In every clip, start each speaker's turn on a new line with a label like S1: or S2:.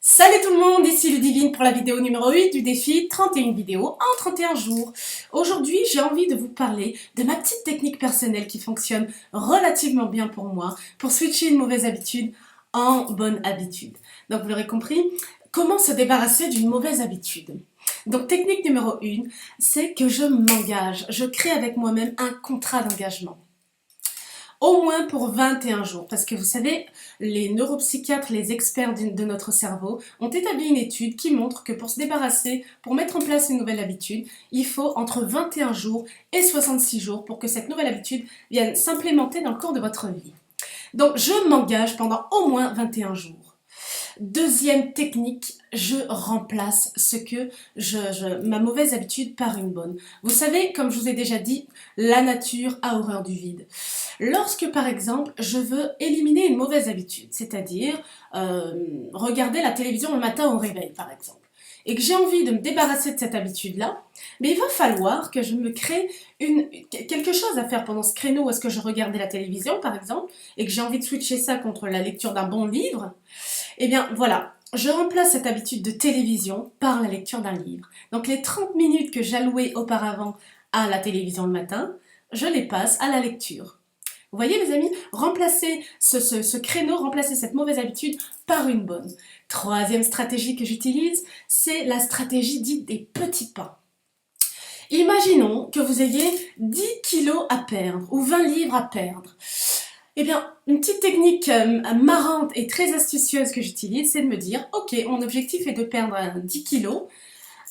S1: Salut tout le monde, ici Ludivine pour la vidéo numéro 8 du défi 31 vidéos en 31 jours. Aujourd'hui, j'ai envie de vous parler de ma petite technique personnelle qui fonctionne relativement bien pour moi pour switcher une mauvaise habitude en bonne habitude. Donc vous l'aurez compris, comment se débarrasser d'une mauvaise habitude? Donc technique numéro 1, c'est que je m'engage, je crée avec moi-même un contrat d'engagement. Au moins pour 21 jours, parce que vous savez, les neuropsychiatres, les experts de notre cerveau ont établi une étude qui montre que pour se débarrasser, pour mettre en place une nouvelle habitude, il faut entre 21 jours et 66 jours pour que cette nouvelle habitude vienne s'implémenter dans le cours de votre vie. Donc je m'engage pendant au moins 21 jours. Deuxième technique, je remplace ma mauvaise habitude par une bonne. Vous savez, comme je vous ai déjà dit, la nature a horreur du vide. Lorsque, par exemple, je veux éliminer une mauvaise habitude, c'est-à-dire regarder la télévision le matin au réveil, par exemple, et que j'ai envie de me débarrasser de cette habitude-là, mais il va falloir que je me crée quelque chose à faire pendant ce créneau où est-ce que je regardais la télévision, par exemple, et que j'ai envie de switcher ça contre la lecture d'un bon livre. Eh bien, voilà, je remplace cette habitude de télévision par la lecture d'un livre. Donc, les 30 minutes que j'allouais auparavant à la télévision le matin, je les passe à la lecture. Vous voyez, mes amis, remplacer ce créneau, remplacer cette mauvaise habitude par une bonne. Troisième stratégie que j'utilise, c'est la stratégie dite des petits pas. Imaginons que vous ayez 10 kilos à perdre ou 20 livres à perdre. Eh bien, une petite technique marrante et très astucieuse que j'utilise, c'est de me dire, ok, mon objectif est de perdre 10 kilos,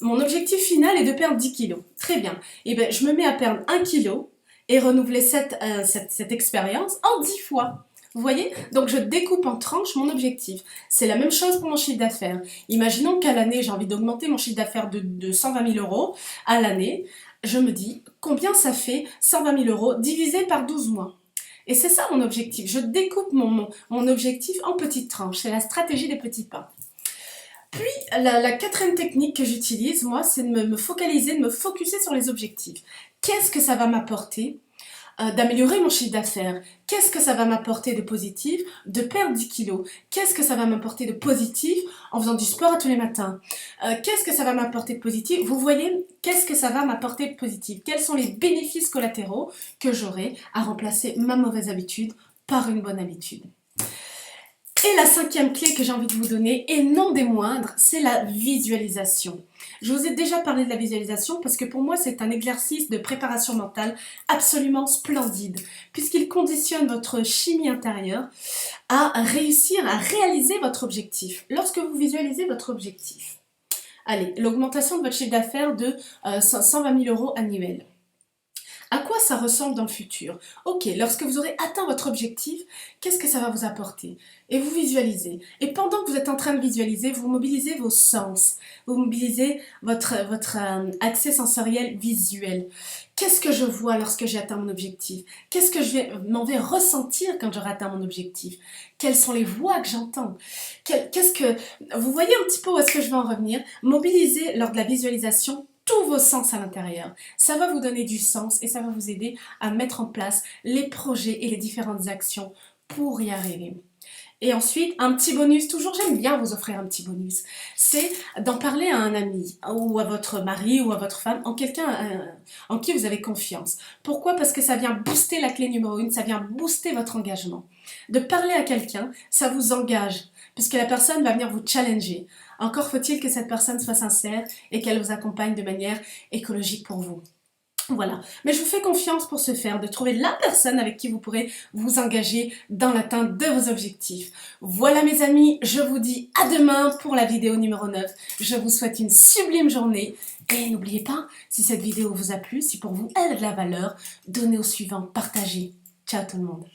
S1: mon objectif final est de perdre 10 kilos. Très bien. Eh bien, je me mets à perdre 1 kilo et renouveler cette expérience en 10 fois. Vous voyez? Donc, je découpe en tranches mon objectif. C'est la même chose pour mon chiffre d'affaires. Imaginons qu'à l'année, j'ai envie d'augmenter mon chiffre d'affaires de 120 000 euros à l'année. Je me dis, combien ça fait 120 000 euros divisé par 12 mois? Et c'est ça mon objectif. Je découpe mon objectif en petites tranches. C'est la stratégie des petits pas. Puis, la quatrième technique que j'utilise, moi, c'est de me focaliser, de me focuser sur les objectifs. Qu'est-ce que ça va m'apporter d'améliorer mon chiffre d'affaires? Qu'est-ce que ça va m'apporter de positif de perdre 10 kilos? Qu'est-ce que ça va m'apporter de positif en faisant du sport à tous les matins? Qu'est-ce que ça va m'apporter de positif? Vous voyez, qu'est-ce que ça va m'apporter de positif? Quels sont les bénéfices collatéraux que j'aurai à remplacer ma mauvaise habitude par une bonne habitude? Et la cinquième clé que j'ai envie de vous donner, et non des moindres, c'est la visualisation. Je vous ai déjà parlé de la visualisation parce que pour moi c'est un exercice de préparation mentale absolument splendide, puisqu'il conditionne votre chimie intérieure à réussir à réaliser votre objectif. Lorsque vous visualisez votre objectif, allez, l'augmentation de votre chiffre d'affaires de 120 000 euros annuels. À quoi ça ressemble dans le futur? Ok, lorsque vous aurez atteint votre objectif, qu'est-ce que ça va vous apporter? Et vous visualisez. Et pendant que vous êtes en train de visualiser, vous mobilisez vos sens. Vous mobilisez votre accès sensoriel visuel. Qu'est-ce que je vois lorsque j'ai atteint mon objectif? Qu'est-ce que m'en vais ressentir quand j'aurai atteint mon objectif? Quelles sont les voix que j'entends? Vous voyez un petit peu où est-ce que je veux en revenir? Mobilisez lors de la visualisation tous vos sens à l'intérieur. Ça va vous donner du sens et ça va vous aider à mettre en place les projets et les différentes actions pour y arriver. Et ensuite, un petit bonus, toujours j'aime bien vous offrir un petit bonus, c'est d'en parler à un ami ou à votre mari ou à votre femme, en quelqu'un en qui vous avez confiance. Pourquoi? Parce que ça vient booster la clé numéro 1, ça vient booster votre engagement. De parler à quelqu'un, ça vous engage, puisque la personne va venir vous challenger. Encore faut-il que cette personne soit sincère et qu'elle vous accompagne de manière écologique pour vous. Voilà, mais je vous fais confiance pour ce faire, de trouver la personne avec qui vous pourrez vous engager dans l'atteinte de vos objectifs. Voilà mes amis, je vous dis à demain pour la vidéo numéro 9. Je vous souhaite une sublime journée et n'oubliez pas, si cette vidéo vous a plu, si pour vous elle a de la valeur, donnez au suivant, partagez. Ciao tout le monde.